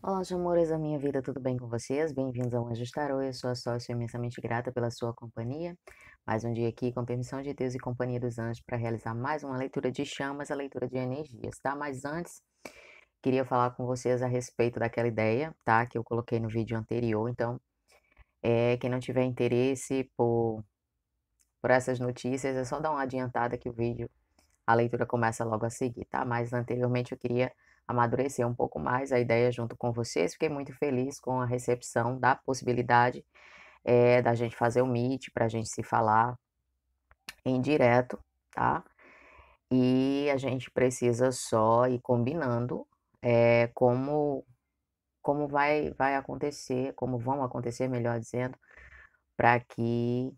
Olá, meus amores da minha vida, tudo bem com vocês? Bem-vindos ao Anjos Tarô, eu sou a sócia imensamente grata pela sua companhia. Mais um dia aqui, com permissão de Deus e companhia dos anjos, para realizar mais uma leitura de chamas, a leitura de energias, tá? Mas antes, queria falar com vocês a respeito daquela ideia, tá? Que eu coloquei no vídeo anterior. Então, quem não tiver interesse por essas notícias, é só dar uma adiantada que o vídeo a leitura começa logo a seguir, tá? Mas anteriormente eu queria amadurecer um pouco mais a ideia junto com vocês. Fiquei muito feliz com a recepção da possibilidade da gente fazer o Meet para a gente se falar em direto, tá? E a gente precisa só ir combinando como vai acontecer, como vão acontecer, melhor dizendo, para que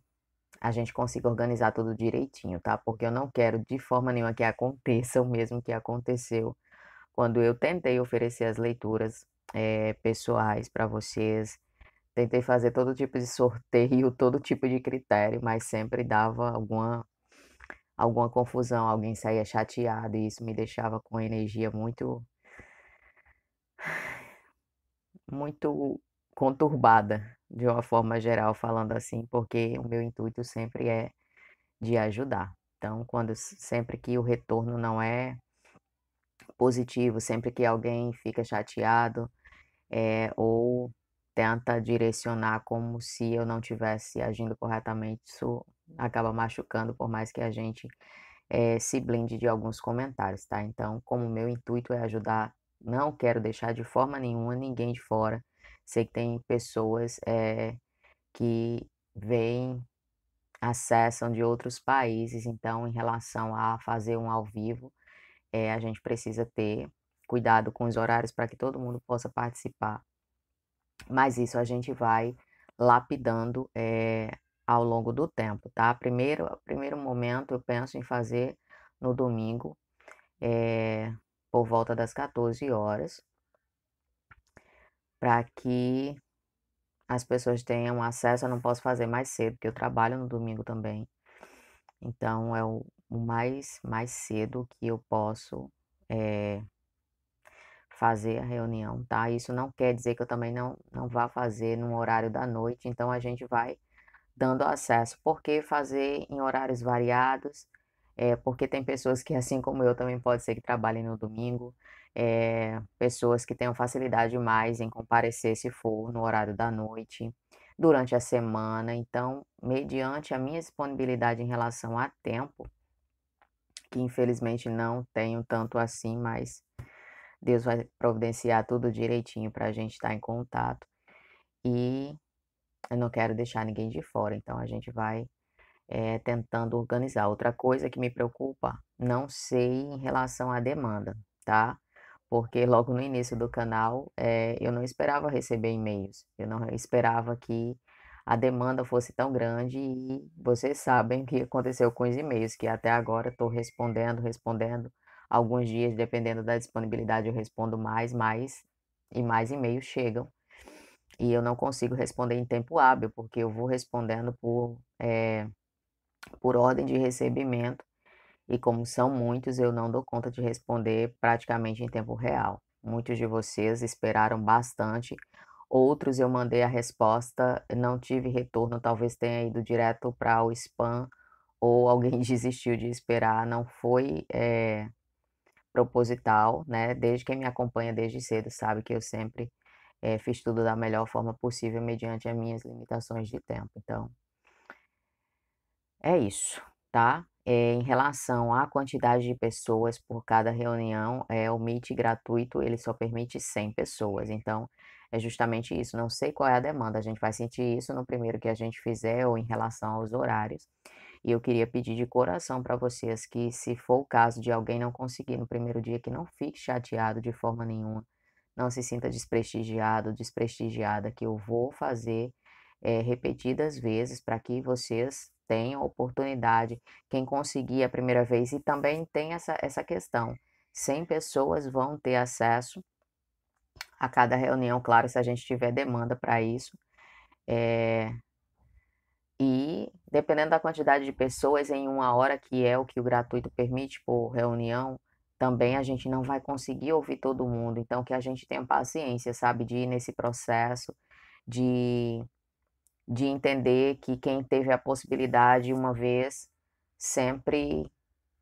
a gente consiga organizar tudo direitinho, tá? Porque eu não quero de forma nenhuma que aconteça o mesmo que aconteceu quando eu tentei oferecer as leituras, pessoais para vocês. Tentei fazer todo tipo de sorteio, todo tipo de critério, mas sempre dava alguma confusão, alguém saía chateado e isso me deixava com energia muito conturbada, de uma forma geral, falando assim, porque o meu intuito sempre é de ajudar. Então, sempre que o retorno não é positivo, sempre que alguém fica chateado, ou tenta direcionar como se eu não tivesse agindo corretamente, isso acaba machucando, por mais que a gente se blinde de alguns comentários, tá? Então, como o meu intuito é ajudar, não quero deixar de forma nenhuma ninguém de fora. Sei que tem pessoas que veem, acessam de outros países, então, em relação a fazer um ao vivo, a gente precisa ter cuidado com os horários para que todo mundo possa participar. Mas isso a gente vai lapidando, ao longo do tempo, tá? Primeiro momento eu penso em fazer no domingo, por volta das 14 horas, para que as pessoas tenham acesso. Eu não posso fazer mais cedo, porque eu trabalho no domingo também. Então é o mais cedo que eu posso, eh, fazer a reunião, tá? Isso não quer dizer que eu também não vá fazer no horário da noite, então a gente vai dando acesso. Por que fazer em horários variados? Porque tem pessoas que, assim como eu, também pode ser que trabalhem no domingo, pessoas que tenham facilidade mais em comparecer se for no horário da noite, durante a semana. Então, mediante a minha disponibilidade em relação a tempo, que infelizmente não tenho tanto assim, mas Deus vai providenciar tudo direitinho para a gente estar em contato. E eu não quero deixar ninguém de fora, então a gente vai tentando organizar. Outra coisa que me preocupa, não sei em relação à demanda, tá? Porque logo no início do canal, eu não esperava receber e-mails, eu não esperava que a demanda fosse tão grande e vocês sabem o que aconteceu com os e-mails, que até agora estou respondendo. Alguns dias, dependendo da disponibilidade, eu respondo mais e mais e-mails chegam. E eu não consigo responder em tempo hábil, porque eu vou respondendo por ordem de recebimento, e como são muitos, eu não dou conta de responder praticamente em tempo real. Muitos de vocês esperaram bastante, outros eu mandei a resposta, não tive retorno, talvez tenha ido direto para o spam, ou alguém desistiu de esperar, não foi proposital, né? Desde quem me acompanha desde cedo sabe que eu sempre fiz tudo da melhor forma possível mediante as minhas limitações de tempo. Então, é isso, tá? Em relação à quantidade de pessoas por cada reunião, o Meet gratuito, ele só permite 100 pessoas, então é justamente isso. Não sei qual é a demanda, a gente vai sentir isso no primeiro que a gente fizer ou em relação aos horários. E eu queria pedir de coração para vocês que, se for o caso de alguém não conseguir no primeiro dia, que não fique chateado de forma nenhuma, não se sinta desprestigiado, desprestigiada, que eu vou fazer repetidas vezes para que vocês tenham oportunidade. Quem conseguir a primeira vez, e também tem essa questão: 100 pessoas vão ter acesso a cada reunião, claro, se a gente tiver demanda para isso. Eh, e dependendo da quantidade de pessoas em uma hora, que é o que o gratuito permite por reunião, também a gente não vai conseguir ouvir todo mundo, então que a gente tenha paciência, sabe, de ir nesse processo, de de entender que quem teve a possibilidade uma vez, sempre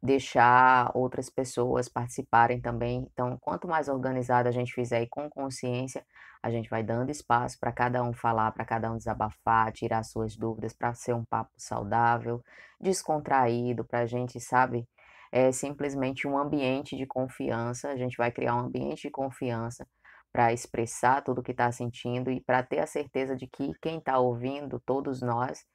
deixar outras pessoas participarem também. Então, quanto mais organizado a gente fizer e com consciência, a gente vai dando espaço para cada um falar, para cada um desabafar, tirar suas dúvidas, para ser um papo saudável, descontraído, para a gente, sabe, é simplesmente um ambiente de confiança. A gente vai criar um ambiente de confiança para expressar tudo o que está sentindo e para ter a certeza de que quem está ouvindo, todos nós,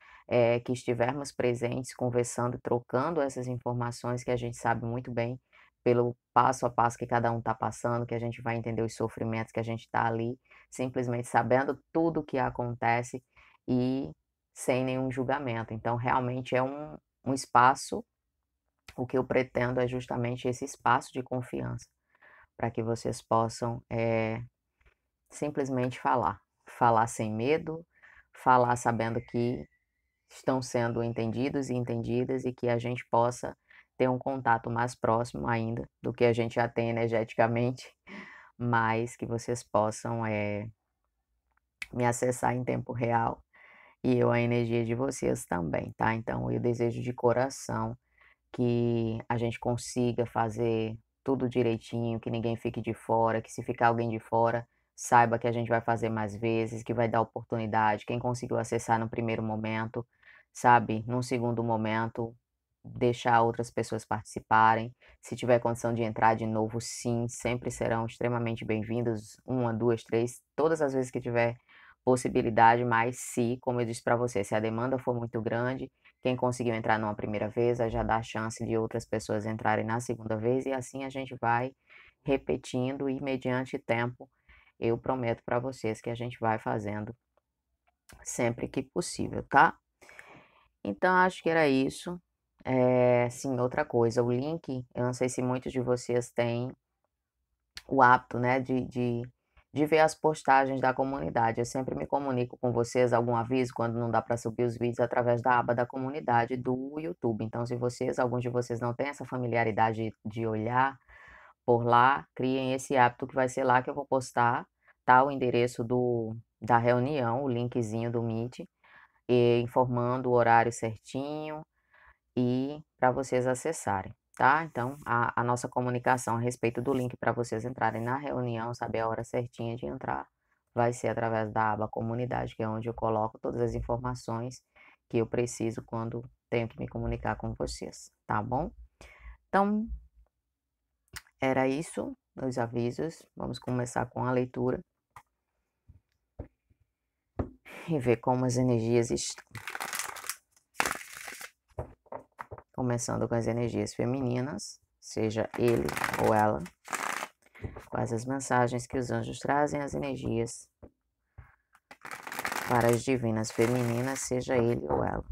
que estivermos presentes, conversando, trocando essas informações que a gente sabe muito bem, pelo passo a passo que cada um está passando, que a gente vai entender os sofrimentos que a gente está ali, simplesmente sabendo tudo o que acontece e sem nenhum julgamento. Então, realmente é um espaço, o que eu pretendo é justamente esse espaço de confiança, para que vocês possam simplesmente falar. Falar sem medo, falar sabendo que estão sendo entendidos e entendidas e que a gente possa ter um contato mais próximo ainda do que a gente já tem energeticamente, mas que vocês possam me acessar em tempo real e eu a energia de vocês também, tá? Então eu desejo de coração que a gente consiga fazer tudo direitinho, que ninguém fique de fora, que se ficar alguém de fora, saiba que a gente vai fazer mais vezes, que vai dar oportunidade. Quem conseguiu acessar no primeiro momento, sabe, num segundo momento, deixar outras pessoas participarem. Se tiver condição de entrar de novo, sim, sempre serão extremamente bem-vindos. Uma, duas, três, todas as vezes que tiver possibilidade, mas se, como eu disse para você, se a demanda for muito grande, quem conseguiu entrar numa primeira vez, aí já dá a chance de outras pessoas entrarem na segunda vez, e assim a gente vai repetindo e mediante tempo, eu prometo para vocês que a gente vai fazendo sempre que possível, tá? Então acho que era isso. Sim, outra coisa, o link, eu não sei se muitos de vocês têm o hábito, né, de ver as postagens da comunidade. Eu sempre me comunico com vocês, algum aviso, quando não dá para subir os vídeos, através da aba da comunidade do YouTube. Então, se vocês, alguns de vocês não têm essa familiaridade de olhar por lá, criem esse hábito que vai ser lá que eu vou postar, tá? O endereço da reunião, o linkzinho do Meet, e informando o horário certinho e para vocês acessarem, tá? Então, a nossa comunicação a respeito do link para vocês entrarem na reunião, saber a hora certinha de entrar, vai ser através da aba comunidade, que é onde eu coloco todas as informações que eu preciso quando tenho que me comunicar com vocês, tá bom? Então, era isso, os avisos. Vamos começar com a leitura e ver como as energias estão. Começando com as energias femininas, seja ele ou ela. Quais as mensagens que os anjos trazem, as energias para as divinas femininas, seja ele ou ela.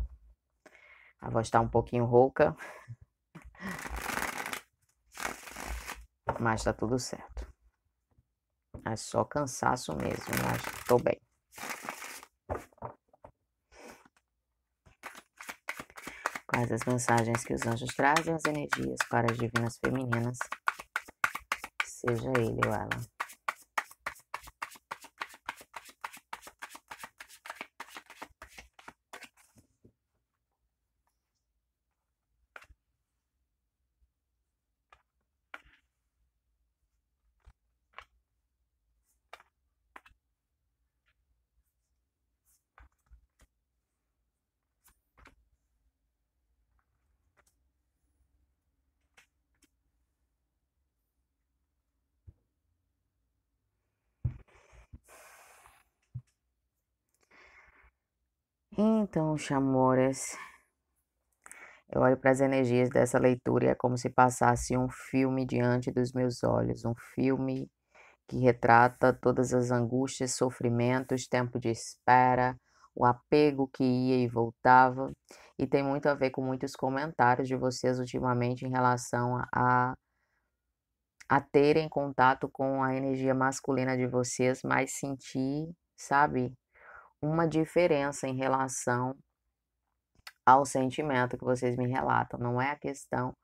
A voz está um pouquinho rouca, mas tá tudo certo. É só cansaço mesmo, mas tô bem. Quais as mensagens que os anjos trazem, as energias para as divinas femininas, seja ele ou ela. Então, chamores, eu olho para as energias dessa leitura e é como se passasse um filme diante dos meus olhos, um filme que retrata todas as angústias, sofrimentos, tempo de espera, o apego que ia e voltava, e tem muito a ver com muitos comentários de vocês ultimamente em relação a terem contato com a energia masculina de vocês, mas sentir, sabe, uma diferença em relação ao sentimento que vocês me relatam. Não é a questão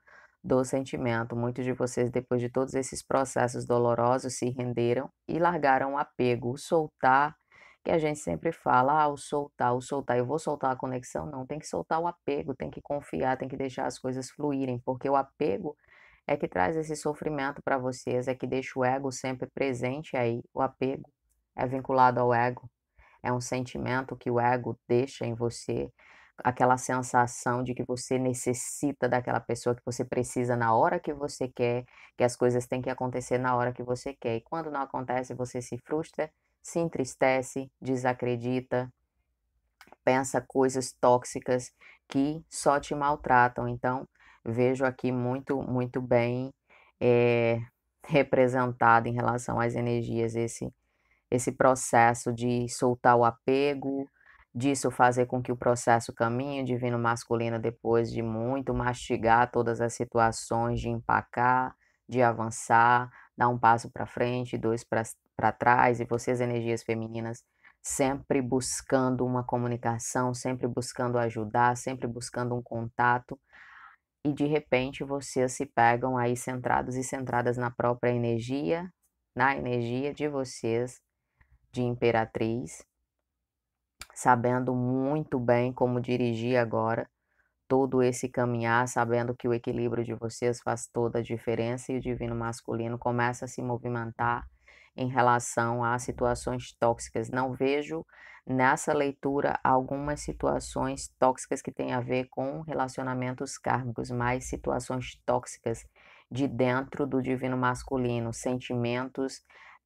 do sentimento. Muitos de vocês, depois de todos esses processos dolorosos, se renderam e largaram o apego, o soltar, que a gente sempre fala, o soltar, o soltar. Eu vou soltar a conexão? Não, tem que soltar o apego, tem que confiar, tem que deixar as coisas fluírem, porque o apego é que traz esse sofrimento para vocês, é que deixa o ego sempre presente aí. O apego é vinculado ao ego, é um sentimento que o ego deixa em você, aquela sensação de que você necessita daquela pessoa, que você precisa na hora que você quer, que as coisas têm que acontecer na hora que você quer. E quando não acontece, você se frustra, se entristece, desacredita, pensa coisas tóxicas que só te maltratam. Então, vejo aqui muito bem representado em relação às energias esse processo de soltar o apego, disso fazer com que o processo caminhe, o divino masculino, depois de muito mastigar todas as situações, de empacar, de avançar, dar um passo para frente, dois para trás, e vocês, energias femininas, sempre buscando uma comunicação, sempre buscando ajudar, sempre buscando um contato, e de repente vocês se pegam aí centrados e centradas na energia de vocês, de imperatriz, sabendo muito bem como dirigir agora todo esse caminhar, sabendo que o equilíbrio de vocês faz toda a diferença e o divino masculino começa a se movimentar em relação a situações tóxicas. Não vejo nessa leitura algumas situações tóxicas que têm a ver com relacionamentos kármicos, mas situações tóxicas de dentro do divino masculino, sentimentos,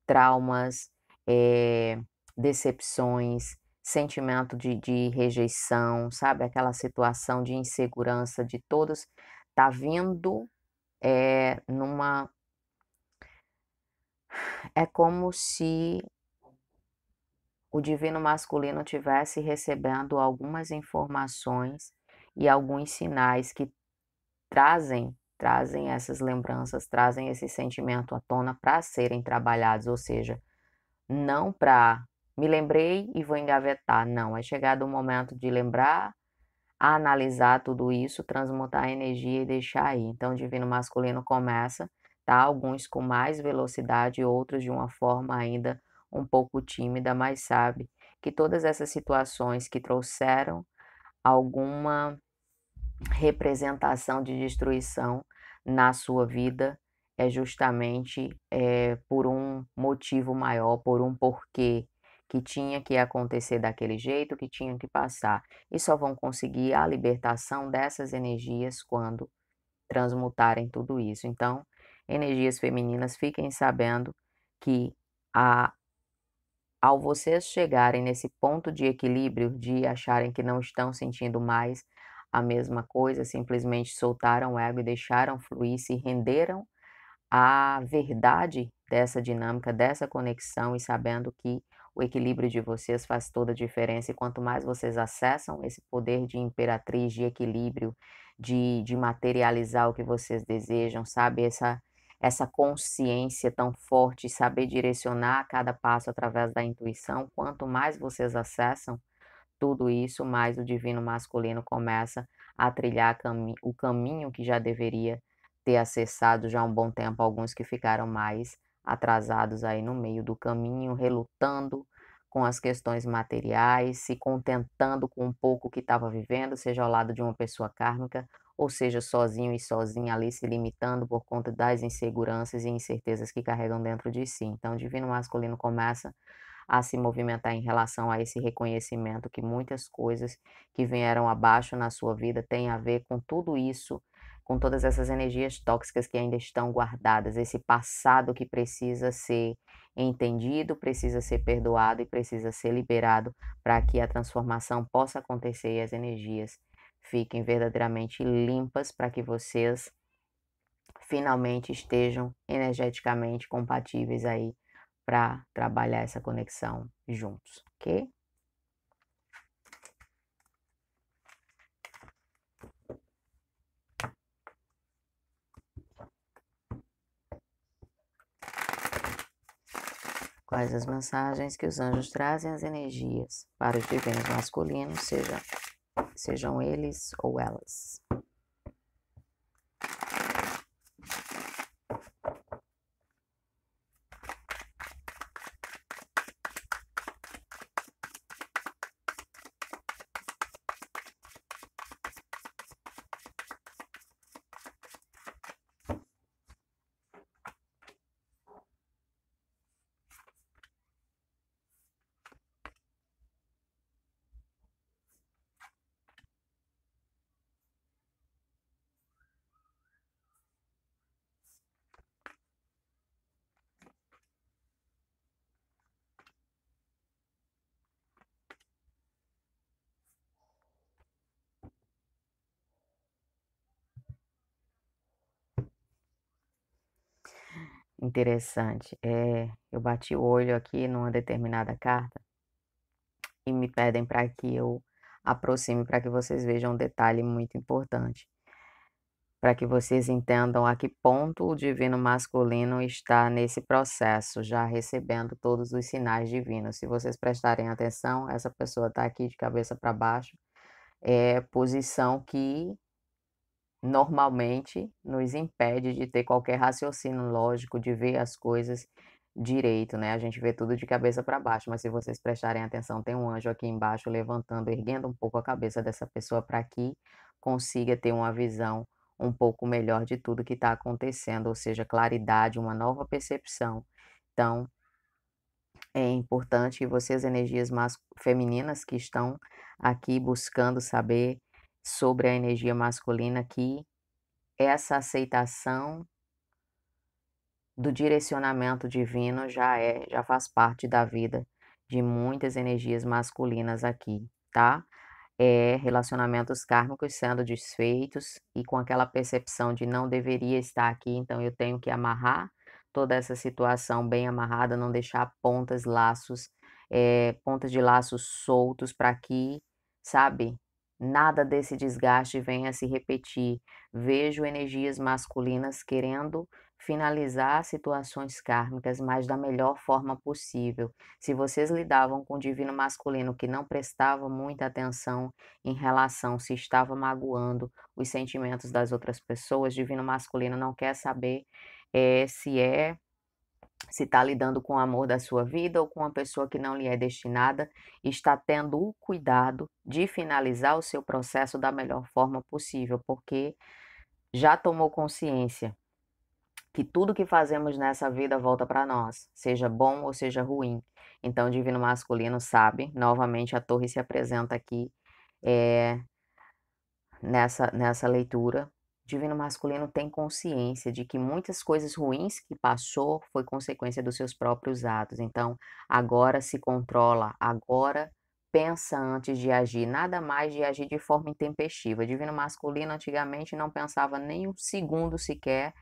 traumas, decepções, sentimento de rejeição, sabe? Aquela situação de insegurança de todos, tá vindo numa. É como se o divino masculino tivesse recebendo algumas informações e alguns sinais que trazem essas lembranças, trazem esse sentimento à tona para serem trabalhados, ou seja, não para me lembrei e vou engavetar, não, é chegado o momento de lembrar, analisar tudo isso, transmutar a energia e deixar aí. Então, o divino masculino começa, tá? Alguns com mais velocidade, outros de uma forma ainda um pouco tímida, mas sabe que todas essas situações que trouxeram alguma representação de destruição na sua vida é justamente por um motivo maior, por um porquê que tinha que acontecer daquele jeito, que tinha que passar. E só vão conseguir a libertação dessas energias quando transmutarem tudo isso. Então, energias femininas, fiquem sabendo que a, ao vocês chegarem nesse ponto de equilíbrio, de acharem que não estão sentindo mais a mesma coisa, simplesmente soltaram o ego e deixaram fluir, se renderam à verdade dessa dinâmica, dessa conexão e sabendo que o equilíbrio de vocês faz toda a diferença. E quanto mais vocês acessam esse poder de imperatriz, de equilíbrio, de materializar o que vocês desejam, sabe? Essa consciência tão forte, saber direcionar cada passo através da intuição, quanto mais vocês acessam tudo isso, mais o divino masculino começa a trilhar o caminho que já deveria ter acessado já há um bom tempo, alguns que ficaram mais atrasados aí no meio do caminho, relutando com as questões materiais, se contentando com um pouco que estava vivendo, seja ao lado de uma pessoa kármica, ou seja, sozinho e sozinha ali se limitando por conta das inseguranças e incertezas que carregam dentro de si. Então, o divino masculino começa a se movimentar em relação a esse reconhecimento que muitas coisas que vieram abaixo na sua vida têm a ver com tudo isso, com todas essas energias tóxicas que ainda estão guardadas, esse passado que precisa ser entendido, precisa ser perdoado e precisa ser liberado para que a transformação possa acontecer e as energias fiquem verdadeiramente limpas para que vocês finalmente estejam energeticamente compatíveis aí para trabalhar essa conexão juntos, ok? Quais as mensagens que os anjos trazem, as energias para os divinos masculinos, sejam eles ou elas. interessante. Eu bati o olho aqui numa determinada carta e me pedem para que eu aproxime para que vocês vejam um detalhe muito importante, para que vocês entendam a que ponto o divino masculino está nesse processo, já recebendo todos os sinais divinos. Se vocês prestarem atenção, essa pessoa está aqui de cabeça para baixo, é posição que normalmente nos impede de ter qualquer raciocínio lógico, de ver as coisas direito, né? A gente vê tudo de cabeça para baixo, mas se vocês prestarem atenção, tem um anjo aqui embaixo levantando, erguendo um pouco a cabeça dessa pessoa para que consiga ter uma visão um pouco melhor de tudo que está acontecendo, ou seja, claridade, uma nova percepção. Então, é importante que vocês, energias femininas que estão aqui buscando saber sobre a energia masculina, que essa aceitação do direcionamento divino já faz parte da vida de muitas energias masculinas aqui, tá? Relacionamentos kármicos sendo desfeitos e com aquela percepção de não deveria estar aqui, então eu tenho que amarrar toda essa situação bem amarrada, não deixar pontas de laços soltos para que, sabe, nada desse desgaste venha a se repetir. Vejo energias masculinas querendo finalizar situações kármicas, mas da melhor forma possível. Se vocês lidavam com o divino masculino que não prestava muita atenção em relação se estava magoando os sentimentos das outras pessoas, divino masculino não quer saber se se está lidando com o amor da sua vida ou com uma pessoa que não lhe é destinada, está tendo o cuidado de finalizar o seu processo da melhor forma possível, porque já tomou consciência que tudo que fazemos nessa vida volta para nós, seja bom ou seja ruim. Então, o divino masculino sabe, novamente a torre se apresenta aqui é, nessa leitura. O divino masculino tem consciência de que muitas coisas ruins que passou foi consequência dos seus próprios atos. Então, agora se controla, agora pensa antes de agir, nada mais de agir de forma intempestiva. O divino masculino antigamente não pensava nem um segundo sequer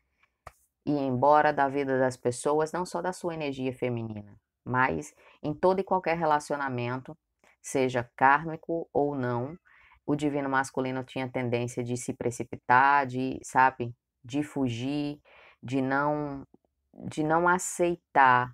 ir embora da vida das pessoas, não só da sua energia feminina, mas em todo e qualquer relacionamento, seja kármico ou não, o divino masculino tinha tendência de se precipitar, sabe, de fugir, de não, de não aceitar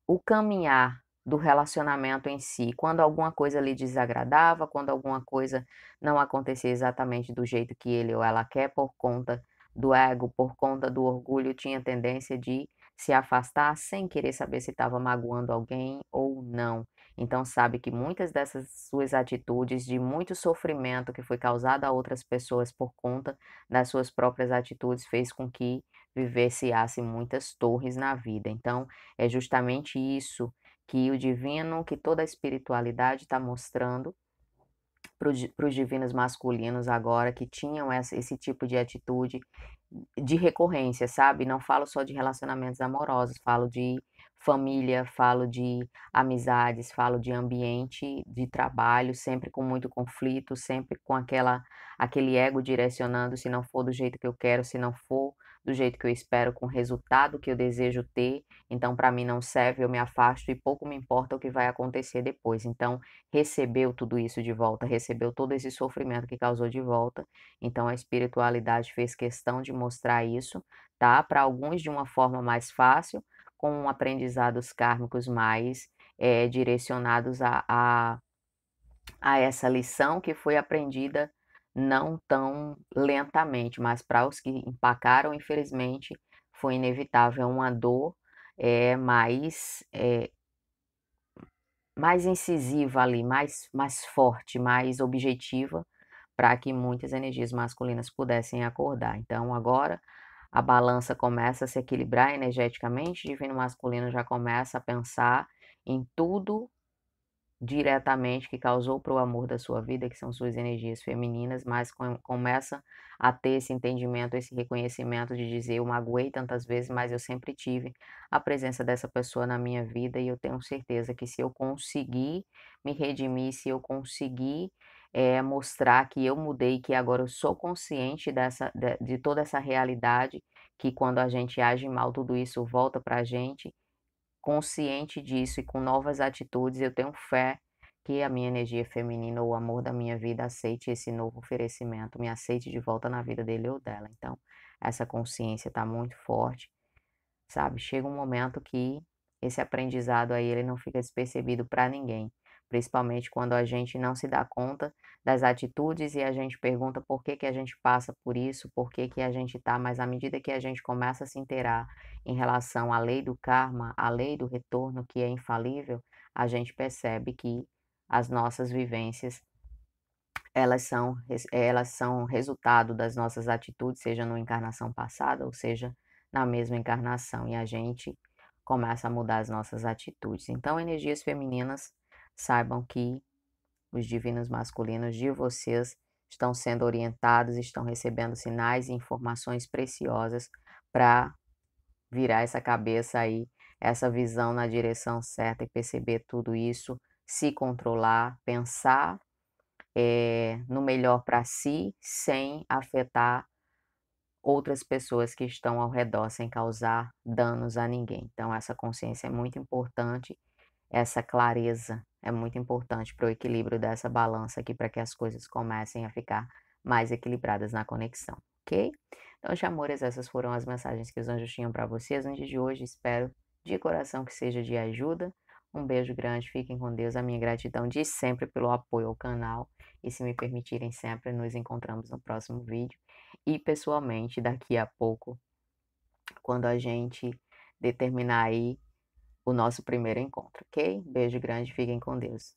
o caminhar do relacionamento em si, quando alguma coisa lhe desagradava, quando alguma coisa não acontecia exatamente do jeito que ele ou ela quer, por conta do ego, por conta do orgulho, tinha tendência de se afastar sem querer saber se estava magoando alguém ou não. Então, sabe que muitas dessas suas atitudes, de muito sofrimento que foi causado a outras pessoas por conta das suas próprias atitudes, fez com que vivenciasse muitas torres na vida. Então, é justamente isso que o divino, que toda a espiritualidade está mostrando para os divinos masculinos agora, que tinham esse tipo de atitude de recorrência, sabe? Não falo só de relacionamentos amorosos, falo de família, falo de amizades, falo de ambiente de trabalho, sempre com muito conflito, sempre com aquele ego direcionando, se não for do jeito que eu quero, se não for do jeito que eu espero, com o resultado que eu desejo ter, então para mim não serve, eu me afasto e pouco me importa o que vai acontecer depois. Então, recebeu tudo isso de volta, recebeu todo esse sofrimento que causou de volta. Então, a espiritualidade fez questão de mostrar isso, tá? Para alguns de uma forma mais fácil, com aprendizados kármicos mais direcionados a essa lição que foi aprendida não tão lentamente, mas para os que empacaram, infelizmente, foi inevitável uma dor mais incisiva ali, mais forte, mais objetiva, para que muitas energias masculinas pudessem acordar. Então, agora a balança começa a se equilibrar energeticamente, o divino masculino já começa a pensar em tudo diretamente que causou para o amor da sua vida, que são suas energias femininas, mas começa a ter esse entendimento, esse reconhecimento de dizer, eu magoei tantas vezes, mas eu sempre tive a presença dessa pessoa na minha vida e eu tenho certeza que se eu conseguir me redimir, se eu conseguir mostrar que eu mudei, que agora eu sou consciente de toda essa realidade, que quando a gente age mal, tudo isso volta para a gente. Consciente disso e com novas atitudes, eu tenho fé que a minha energia feminina, o amor da minha vida, aceite esse novo oferecimento, me aceite de volta na vida dele ou dela. Então, essa consciência está muito forte, sabe? Chega um momento que esse aprendizado aí, ele não fica despercebido para ninguém, principalmente quando a gente não se dá conta das atitudes e a gente pergunta por que que a gente passa por isso, por que que a gente tá, mas à medida que a gente começa a se inteirar em relação à lei do karma, à lei do retorno, que é infalível, a gente percebe que as nossas vivências, elas são resultado das nossas atitudes, seja numa encarnação passada ou seja na mesma encarnação, e a gente começa a mudar as nossas atitudes. Então, energias femininas, saibam que os divinos masculinos de vocês estão sendo orientados, estão recebendo sinais e informações preciosas para virar essa cabeça aí, essa visão na direção certa e perceber tudo isso, se controlar, pensar no melhor para si, sem afetar outras pessoas que estão ao redor, sem causar danos a ninguém. Então, essa consciência é muito importante, essa clareza é muito importante para o equilíbrio dessa balança aqui, para que as coisas comecem a ficar mais equilibradas na conexão, ok? Então, amores, essas foram as mensagens que os anjos tinham para vocês no dia de hoje. Espero de coração que seja de ajuda. Um beijo grande, fiquem com Deus. A minha gratidão de sempre pelo apoio ao canal. E se me permitirem sempre, nos encontramos no próximo vídeo. E pessoalmente, daqui a pouco, quando a gente determinar aí o nosso primeiro encontro, ok? Beijo grande, fiquem com Deus.